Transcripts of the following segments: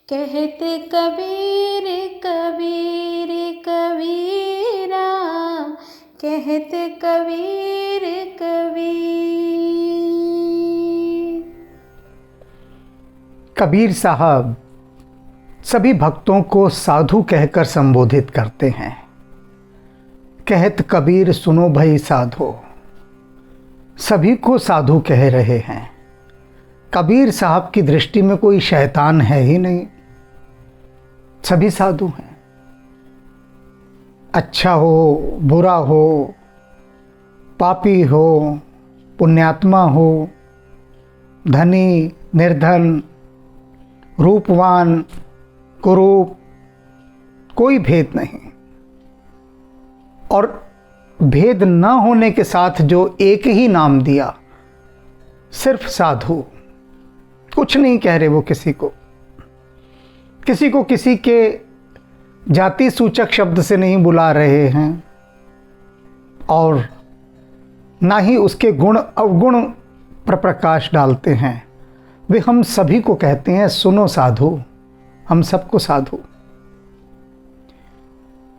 कहते कबीर कबीर कबीरा, कहते कबीर कबीर। कबीर साहब सभी भक्तों को साधु कहकर संबोधित करते हैं। कहत कबीर सुनो भई साधो, सभी को साधु कह रहे हैं। कबीर साहब की दृष्टि में कोई शैतान है ही नहीं, सभी साधु हैं। अच्छा हो बुरा हो, पापी हो पुण्यात्मा हो, धनी निर्धन, रूपवान कुरूप, कोई भेद नहीं। और भेद न होने के साथ जो एक ही नाम दिया, सिर्फ साधु। कुछ नहीं कह रहे वो किसी को किसी के जाति सूचक शब्द से नहीं बुला रहे हैं, और ना ही उसके गुण अवगुण पर प्रकाश डालते हैं। वे हम सभी को कहते हैं सुनो साधु, हम सबको साधु।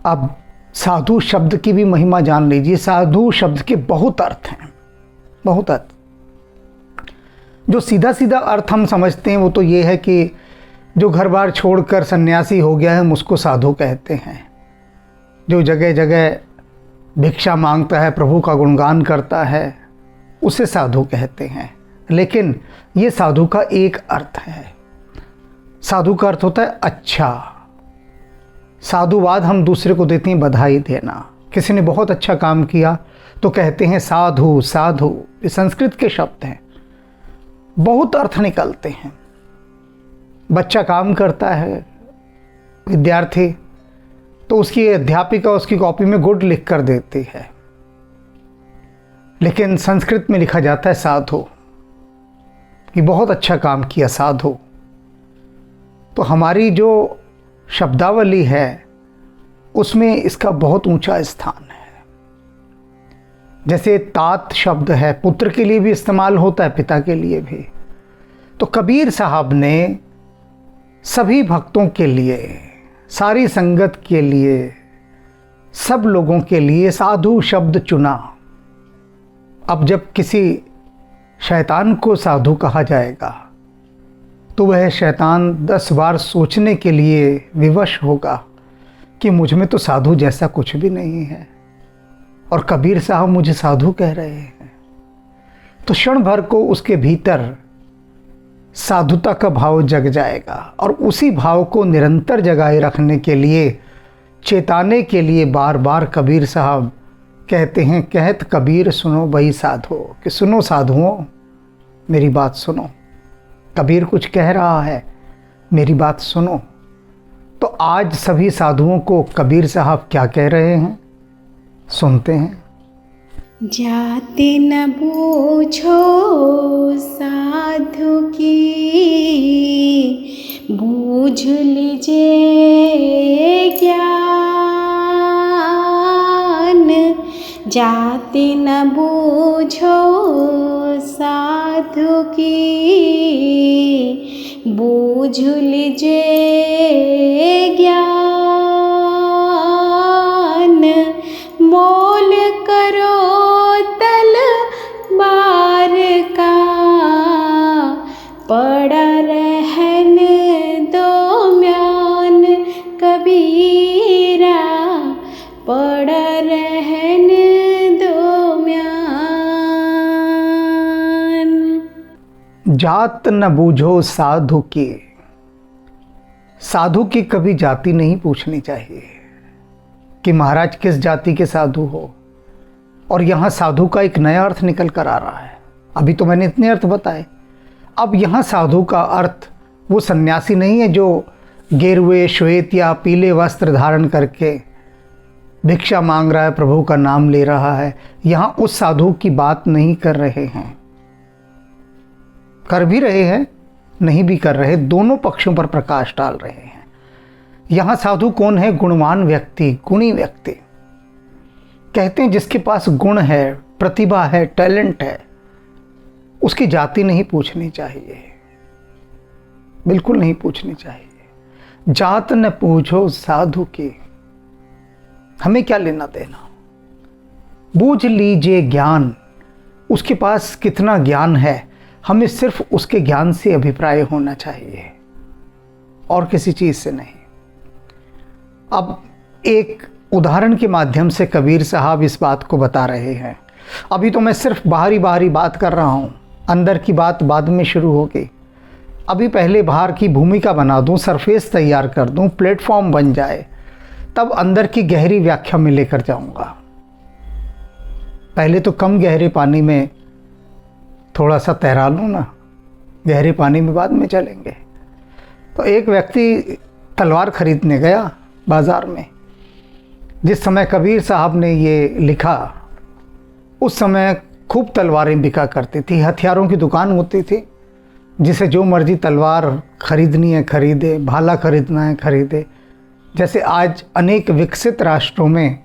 अब साधु शब्द की भी महिमा जान लीजिए। साधु शब्द के बहुत अर्थ हैं, बहुत अर्थ। जो सीधा सीधा अर्थ हम समझते हैं वो तो ये है कि जो घर बार छोड़कर सन्यासी हो गया है हम उसको साधु कहते हैं। जो जगह जगह भिक्षा मांगता है, प्रभु का गुणगान करता है, उसे साधु कहते हैं। लेकिन ये साधु का एक अर्थ है। साधु का अर्थ होता है अच्छा। साधुवाद हम दूसरे को देते हैं बधाई देना। किसी ने बहुत अच्छा काम किया तो कहते हैं साधु साधु। ये संस्कृत के शब्द हैं, बहुत अर्थ निकलते हैं। बच्चा काम करता है, विद्यार्थी, तो उसकी अध्यापिका उसकी कॉपी में गुड लिख कर देती है, लेकिन संस्कृत में लिखा जाता है साधु, कि बहुत अच्छा काम किया साधु। तो हमारी जो शब्दावली है उसमें इसका बहुत ऊंचा स्थान है। जैसे तात शब्द है, पुत्र के लिए भी इस्तेमाल होता है, पिता के लिए भी। तो कबीर साहब ने सभी भक्तों के लिए, सारी संगत के लिए, सब लोगों के लिए साधु शब्द चुना। अब जब किसी शैतान को साधु कहा जाएगा तो वह शैतान 10 बार सोचने के लिए विवश होगा कि मुझ में तो साधु जैसा कुछ भी नहीं है, और कबीर साहब मुझे साधु कह रहे हैं। तो क्षण भर को उसके भीतर साधुता का भाव जग जाएगा, और उसी भाव को निरंतर जगाए रखने के लिए, चेताने के लिए बार बार कबीर साहब कहते हैं कहत कबीर सुनो भई साधो, कि सुनो साधुओं मेरी बात सुनो। कबीर कुछ कह रहा है, मेरी बात सुनो। तो आज सभी साधुओं को कबीर साहब क्या कह रहे हैं, सुनते हैं। जाति न बूझो साधु की, बूझ लीजिए ज्ञान। जाति न बूझो साधु की, बूझ लीजिए ज्ञान। मोल करो तलवार का, पड़ा रहन दो म्यान कबीरा, पड़ा रहन दो म्यान। जात न बूझो साधु की। साधु की कभी जाति नहीं पूछनी चाहिए कि महाराज किस जाति के साधु हो। और यहाँ साधु का एक नया अर्थ निकल कर आ रहा है। अभी तो मैंने इतने अर्थ बताए, अब यहाँ साधु का अर्थ वो सन्यासी नहीं है जो गेरुए श्वेत या पीले वस्त्र धारण करके भिक्षा मांग रहा है, प्रभु का नाम ले रहा है। यहाँ उस साधु की बात नहीं कर रहे हैं। कर भी रहे हैं, नहीं भी कर रहे, दोनों पक्षों पर प्रकाश डाल रहे हैं। यहाँ साधु कौन है? गुणवान व्यक्ति, गुणी व्यक्ति। कहते हैं जिसके पास गुण है, प्रतिभा है, टैलेंट है, उसकी जाति नहीं पूछनी चाहिए, बिल्कुल नहीं पूछनी चाहिए। जात न पूछो साधु की। हमें क्या लेना देना। बूझ लीजिए ज्ञान, उसके पास कितना ज्ञान है, हमें सिर्फ उसके ज्ञान से अभिप्राय होना चाहिए और किसी चीज से नहीं। अब एक उदाहरण के माध्यम से कबीर साहब इस बात को बता रहे हैं। अभी तो मैं सिर्फ बाहरी बाहरी बात कर रहा हूँ, अंदर की बात बाद में शुरू होगी। अभी पहले बाहर की भूमिका बना दूँ, सरफेस तैयार कर दूँ, प्लेटफॉर्म बन जाए, तब अंदर की गहरी व्याख्या में लेकर जाऊँगा। पहले तो कम गहरे पानी में थोड़ा सा तैरा लूँ ना, गहरे पानी में बाद में चलेंगे। तो एक व्यक्ति तलवार खरीदने गया बाज़ार में। जिस समय कबीर साहब ने ये लिखा, उस समय खूब तलवारें बिका करती थी, हथियारों की दुकान होती थी, जिसे जो मर्जी तलवार खरीदनी है खरीदे, भाला खरीदना है खरीदे। जैसे आज अनेक विकसित राष्ट्रों में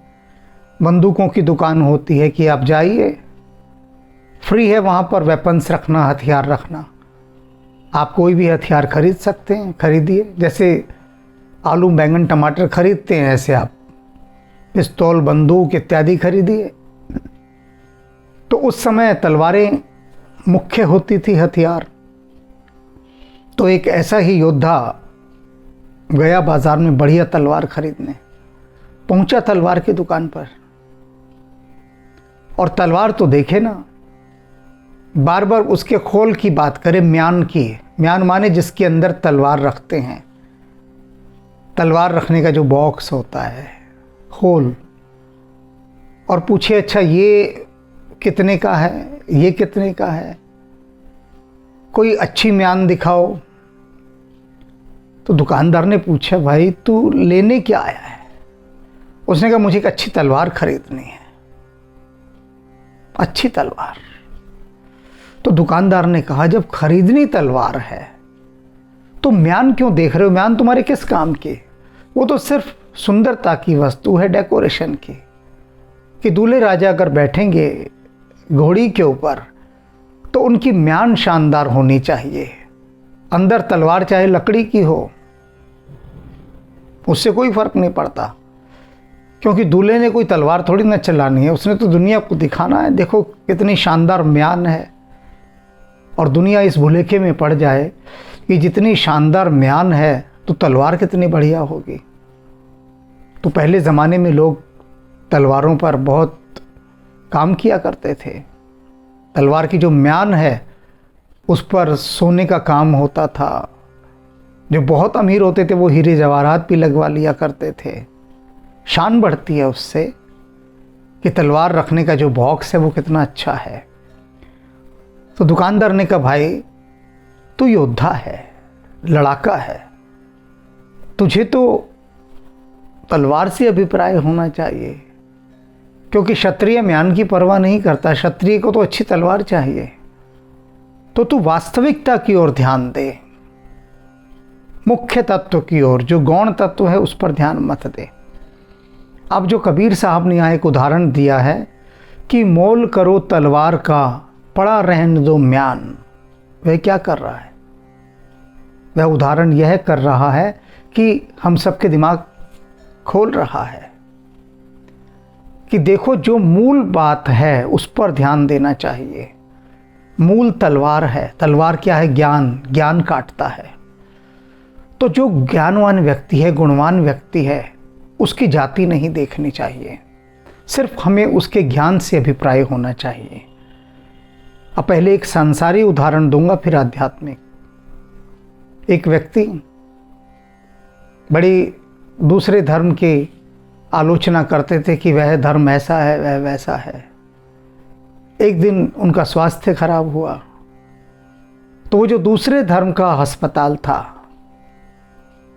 बंदूकों की दुकान होती है कि आप जाइए, फ्री है वहाँ पर वेपन्स रखना, हथियार रखना, आप कोई भी हथियार खरीद सकते हैं, खरीदिए। जैसे आलू बैंगन टमाटर खरीदते हैं, ऐसे आप पिस्तौल बंदूक इत्यादि खरीदिए। तो उस समय तलवारें मुख्य होती थी, हथियार। तो एक ऐसा ही योद्धा गया बाजार में बढ़िया तलवार खरीदने, पहुंचा तलवार की दुकान पर, और तलवार तो देखे ना, बार बार उसके खोल की बात करे, म्यान की। म्यान माने जिसके अंदर तलवार रखते हैं, तलवार रखने का जो बॉक्स होता है, खोल। और पूछे अच्छा ये कितने का है, ये कितने का है, कोई अच्छी म्यान दिखाओ। तो दुकानदार ने पूछा भाई तू लेने क्या आया है? उसने कहा मुझे एक अच्छी तलवार खरीदनी है। अच्छी तलवार। तो दुकानदार ने कहा जब खरीदनी तलवार है तो म्यान क्यों देख रहे हो? म्यान तुम्हारे किस काम की? वो तो सिर्फ सुंदरता की वस्तु है, डेकोरेशन की, कि दूल्हे राजा अगर बैठेंगे घोड़ी के ऊपर तो उनकी म्यान शानदार होनी चाहिए। अंदर तलवार चाहे लकड़ी की हो, उससे कोई फर्क नहीं पड़ता, क्योंकि दूल्हे ने कोई तलवार थोड़ी ना चलानी है, उसने तो दुनिया को दिखाना है, देखो कितनी शानदार म्यान है। और दुनिया इस भुलेखे में पड़ जाए कि जितनी शानदार म्यान है तो तलवार कितनी बढ़िया होगी। तो पहले ज़माने में लोग तलवारों पर बहुत काम किया करते थे। तलवार की जो म्यान है उस पर सोने का काम होता था। जो बहुत अमीर होते थे वो हीरे जवाहरात भी लगवा लिया करते थे। शान बढ़ती है उससे कि तलवार रखने का जो बॉक्स है वो कितना अच्छा है। तो दुकानदार ने कहा भाई तू योद्धा है, लड़ाका है, तुझे तो तलवार से अभिप्राय होना चाहिए, क्योंकि क्षत्रिय म्यान की परवाह नहीं करता, क्षत्रिय को तो अच्छी तलवार चाहिए। तो तू वास्तविकता की ओर ध्यान दे, मुख्य तत्व की ओर, जो गौण तत्व है उस पर ध्यान मत दे। अब जो कबीर साहब ने यहाँ एक उदाहरण दिया है कि मोल करो तलवार का, पड़ा रहने दो म्यान, वह क्या कर रहा है? वह उदाहरण यह कर रहा है कि हम सबके दिमाग खोल रहा है कि देखो जो मूल बात है उस पर ध्यान देना चाहिए। मूल तलवार है। तलवार क्या है? ज्ञान। ज्ञान काटता है। तो जो ज्ञानवान व्यक्ति है, गुणवान व्यक्ति है, उसकी जाति नहीं देखनी चाहिए, सिर्फ हमें उसके ज्ञान से अभिप्राय होना चाहिए। अब पहले एक सांसारी उदाहरण दूंगा, फिर आध्यात्मिक। एक व्यक्ति बड़ी दूसरे धर्म की आलोचना करते थे कि वह धर्म ऐसा है, वह वैसा है। एक दिन उनका स्वास्थ्य खराब हुआ तो वो जो दूसरे धर्म का अस्पताल था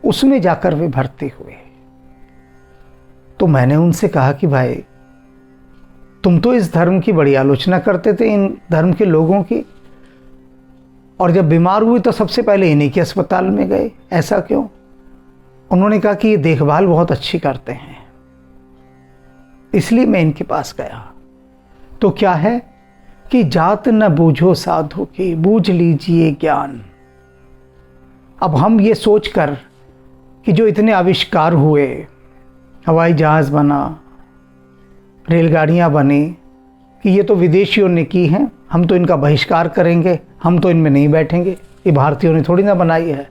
उसमें जाकर वे भर्ती हुए। तो मैंने उनसे कहा कि भाई तुम तो इस धर्म की बड़ी आलोचना करते थे, इन धर्म के लोगों की, और जब बीमार हुई तो सबसे पहले इन्हीं के अस्पताल में गए, ऐसा क्यों? उन्होंने कहा कि ये देखभाल बहुत अच्छी करते हैं, इसलिए मैं इनके पास गया। तो क्या है कि जात न बूझो साधु की, बूझ लीजिए ज्ञान। अब हम ये सोचकर कि जो इतने आविष्कार हुए, हवाई जहाज़ बना, रेलगाड़ियाँ बनी, कि ये तो विदेशियों ने की हैं, हम तो इनका बहिष्कार करेंगे, हम तो इनमें नहीं बैठेंगे, ये भारतीयों ने थोड़ी ना बनाई है,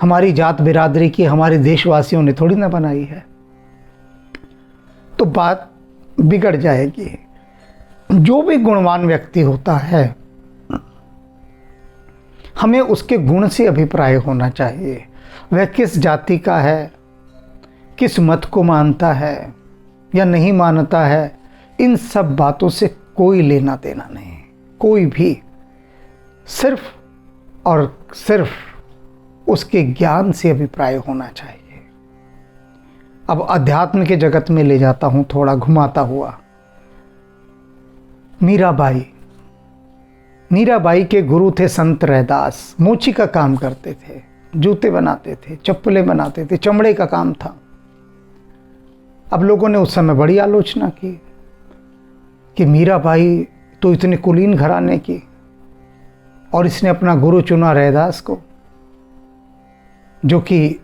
हमारी जात बिरादरी की, हमारे देशवासियों ने थोड़ी ना बनाई है। तो बात बिगड़ जाएगी। जो भी गुणवान व्यक्ति होता है, हमें उसके गुण से अभिप्राय होना चाहिए। वह किस जाति का है, किस मत को मानता है या नहीं मानता है, इन सब बातों से कोई लेना देना नहीं, कोई भी। सिर्फ और सिर्फ उसके ज्ञान से अभिप्राय होना चाहिए। अब अध्यात्म के जगत में ले जाता हूं, थोड़ा घुमाता हुआ। मीराबाई के गुरु थे संत रैदास। मोची का काम करते थे, जूते बनाते थे, चप्पलें बनाते थे, चमड़े का काम था। अब लोगों ने उस समय बड़ी आलोचना की कि मीराबाई तो इतने कुलीन घराने की, और इसने अपना गुरु चुना रैदास को, जो कि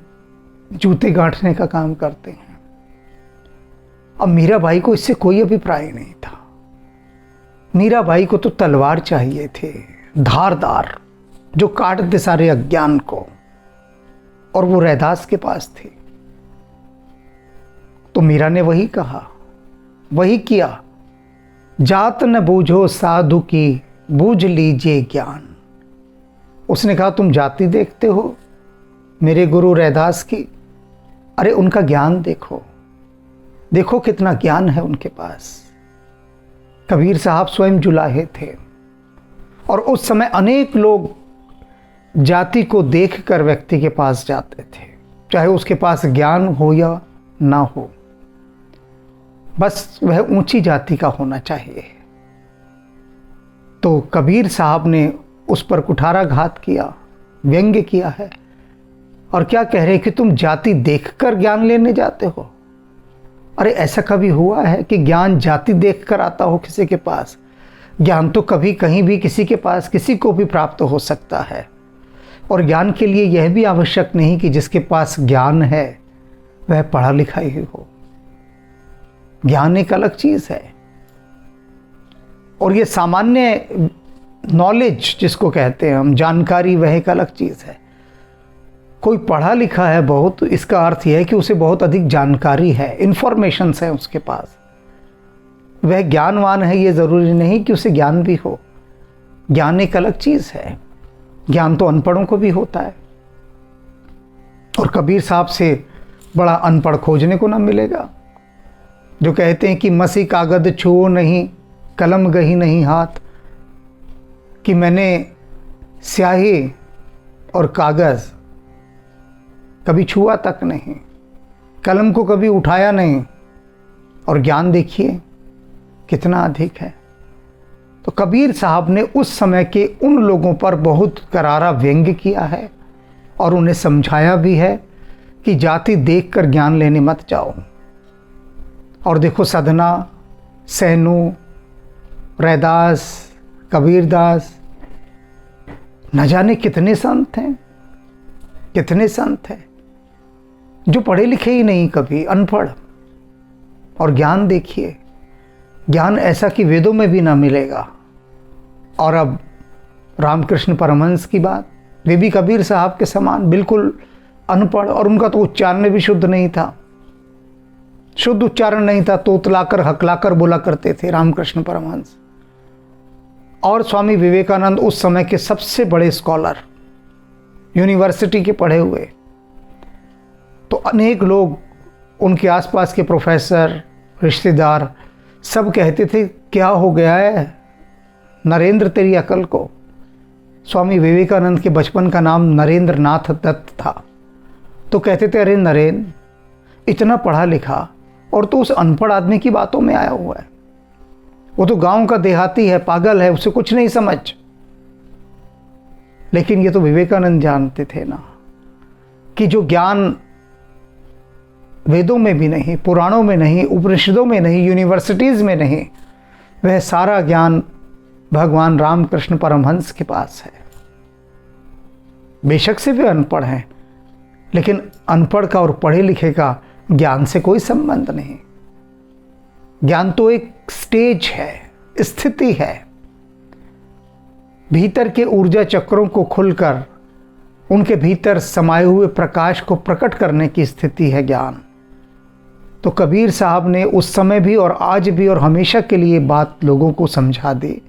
जूते गांठने का काम करते हैं। अब मीराबाई को इससे कोई अभिप्राय नहीं था। मीराबाई को तो तलवार चाहिए थे, धारदार, जो काट दे सारे अज्ञान को, और वो रैदास के पास थी। तो मीरा ने वही कहा, वही किया। जात न बूझो साधु की, बूझ लीजिए ज्ञान। उसने कहा तुम जाति देखते हो मेरे गुरु रैदास की, अरे उनका ज्ञान देखो, देखो कितना ज्ञान है उनके पास। कबीर साहब स्वयं जुलाहे थे, और उस समय अनेक लोग जाति को देखकर व्यक्ति के पास जाते थे, चाहे उसके पास ज्ञान हो या ना हो, बस वह ऊंची जाति का होना चाहिए। तो कबीर साहब ने उस पर कुठाराघात किया, व्यंग्य किया है, और क्या कह रहे हैं कि तुम जाति देखकर ज्ञान लेने जाते हो। अरे ऐसा कभी हुआ है कि ज्ञान जाति देखकर आता हो किसी के पास? ज्ञान तो कभी कहीं भी किसी के पास किसी को भी प्राप्त हो सकता है। और ज्ञान के लिए यह भी आवश्यक नहीं कि जिसके पास ज्ञान है वह पढ़ा लिखा ही हो। ज्ञान एक अलग चीज़ है, और ये सामान्य नॉलेज जिसको कहते हैं हम, जानकारी, वह एक अलग चीज़ है। कोई पढ़ा लिखा है बहुत, तो इसका अर्थ यह है कि उसे बहुत अधिक जानकारी है, इन्फॉर्मेशंस है उसके पास। वह ज्ञानवान है ये ज़रूरी नहीं कि उसे ज्ञान भी हो। ज्ञान एक अलग चीज़ है। ज्ञान तो अनपढ़ों को भी होता है, और कबीर साहब से बड़ा अनपढ़ खोजने को ना मिलेगा, जो कहते हैं कि मसी कागद छुओ नहीं, कलम गही नहीं हाथ, कि मैंने स्याही और कागज़ कभी छुआ तक नहीं, कलम को कभी उठाया नहीं, और ज्ञान देखिए कितना अधिक है। तो कबीर साहब ने उस समय के उन लोगों पर बहुत करारा व्यंग्य किया है, और उन्हें समझाया भी है कि जाति देखकर ज्ञान लेने मत जाओ। और देखो सदना, सैनू, रैदास, कबीरदास, न जाने कितने संत हैं, कितने संत हैं जो पढ़े लिखे ही नहीं, कभी अनपढ़। और ज्ञान देखिए, ज्ञान ऐसा कि वेदों में भी ना मिलेगा। और अब रामकृष्ण परमहंस की बात, वे भी कबीर साहब के समान बिल्कुल अनपढ़, और उनका तो उच्चारण भी शुद्ध नहीं था, शुद्ध उच्चारण नहीं था, तोतलाकर हकलाकर बोला करते थे रामकृष्ण परमहंस। और स्वामी विवेकानंद उस समय के सबसे बड़े स्कॉलर, यूनिवर्सिटी के पढ़े हुए। तो अनेक लोग, उनके आसपास के प्रोफेसर, रिश्तेदार, सब कहते थे क्या हो गया है नरेंद्र तेरी अकल को। स्वामी विवेकानंद के बचपन का नाम नरेंद्र नाथ दत्त था। तो कहते थे अरे नरेंद्र इतना पढ़ा लिखा, और तो उस अनपढ़ आदमी की बातों में आया हुआ है, वो तो गांव का देहाती है, पागल है, उसे कुछ नहीं समझ। लेकिन ये तो विवेकानंद जानते थे ना कि जो ज्ञान वेदों में भी नहीं, पुराणों में नहीं, उपनिषदों में नहीं, यूनिवर्सिटीज़ में नहीं, वह सारा ज्ञान भगवान रामकृष्ण परमहंस के पास है। बेशक से वे अनपढ़ हैं, लेकिन अनपढ़ का और पढ़े लिखे का ज्ञान से कोई संबंध नहीं। ज्ञान तो एक स्टेज है, स्थिति है। भीतर के ऊर्जा चक्रों को खुलकर उनके भीतर समाये हुए प्रकाश को प्रकट करने की स्थिति है ज्ञान। तो कबीर साहब ने उस समय भी और आज भी और हमेशा के लिए बात लोगों को समझा दी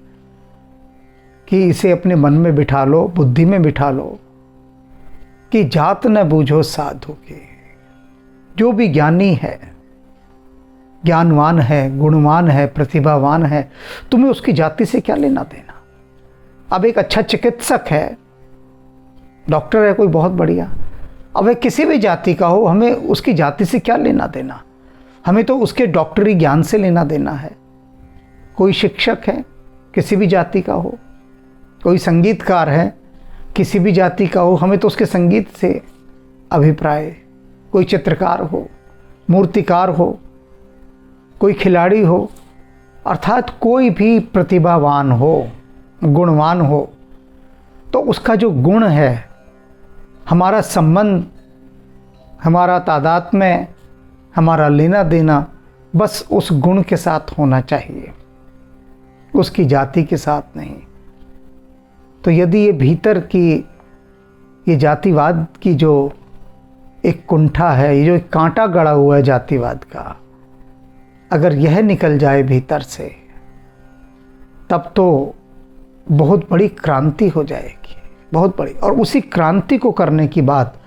कि इसे अपने मन में बिठा लो, बुद्धि में बिठा लो कि जात न बूझो साधु की। जो भी ज्ञानी है, ज्ञानवान है, गुणवान है, प्रतिभावान है, तुम्हें उसकी जाति से क्या लेना देना। अब एक अच्छा चिकित्सक है, डॉक्टर है कोई बहुत बढ़िया, अब वह किसी भी जाति का हो, हमें उसकी जाति से क्या लेना देना। हमें तो उसके डॉक्टरी ज्ञान से लेना देना है। कोई शिक्षक है, किसी भी जाति का हो, कोई संगीतकार है, किसी भी जाति का हो, हमें तो उसके संगीत से अभिप्राय। कोई चित्रकार हो, मूर्तिकार हो, कोई खिलाड़ी हो, अर्थात कोई भी प्रतिभावान हो, गुणवान हो, तो उसका जो गुण है, हमारा संबंध, हमारा तादात्म्य, हमारा लेना देना बस उस गुण के साथ होना चाहिए, उसकी जाति के साथ नहीं। तो यदि ये भीतर की ये जातिवाद की जो एक कुंठा है, ये जो एक कांटा गड़ा हुआ है जातिवाद का, अगर यह निकल जाए भीतर से, तब तो बहुत बड़ी क्रांति हो जाएगी, बहुत बड़ी। और उसी क्रांति को करने की बात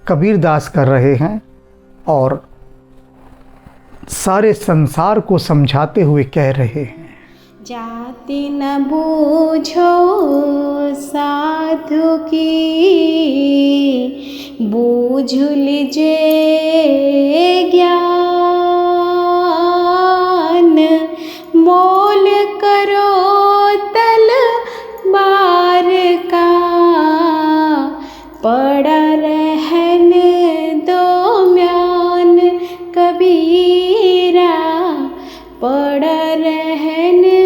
कबीरदास कर रहे हैं और सारे संसार को समझाते हुए कह रहे हैं, जाति न बूझो साधु की, बूझ लीजिए ज्ञान, मोल करो तलवार का, पड़ा रहने दो म्यान कबीरा, पड़ा रहने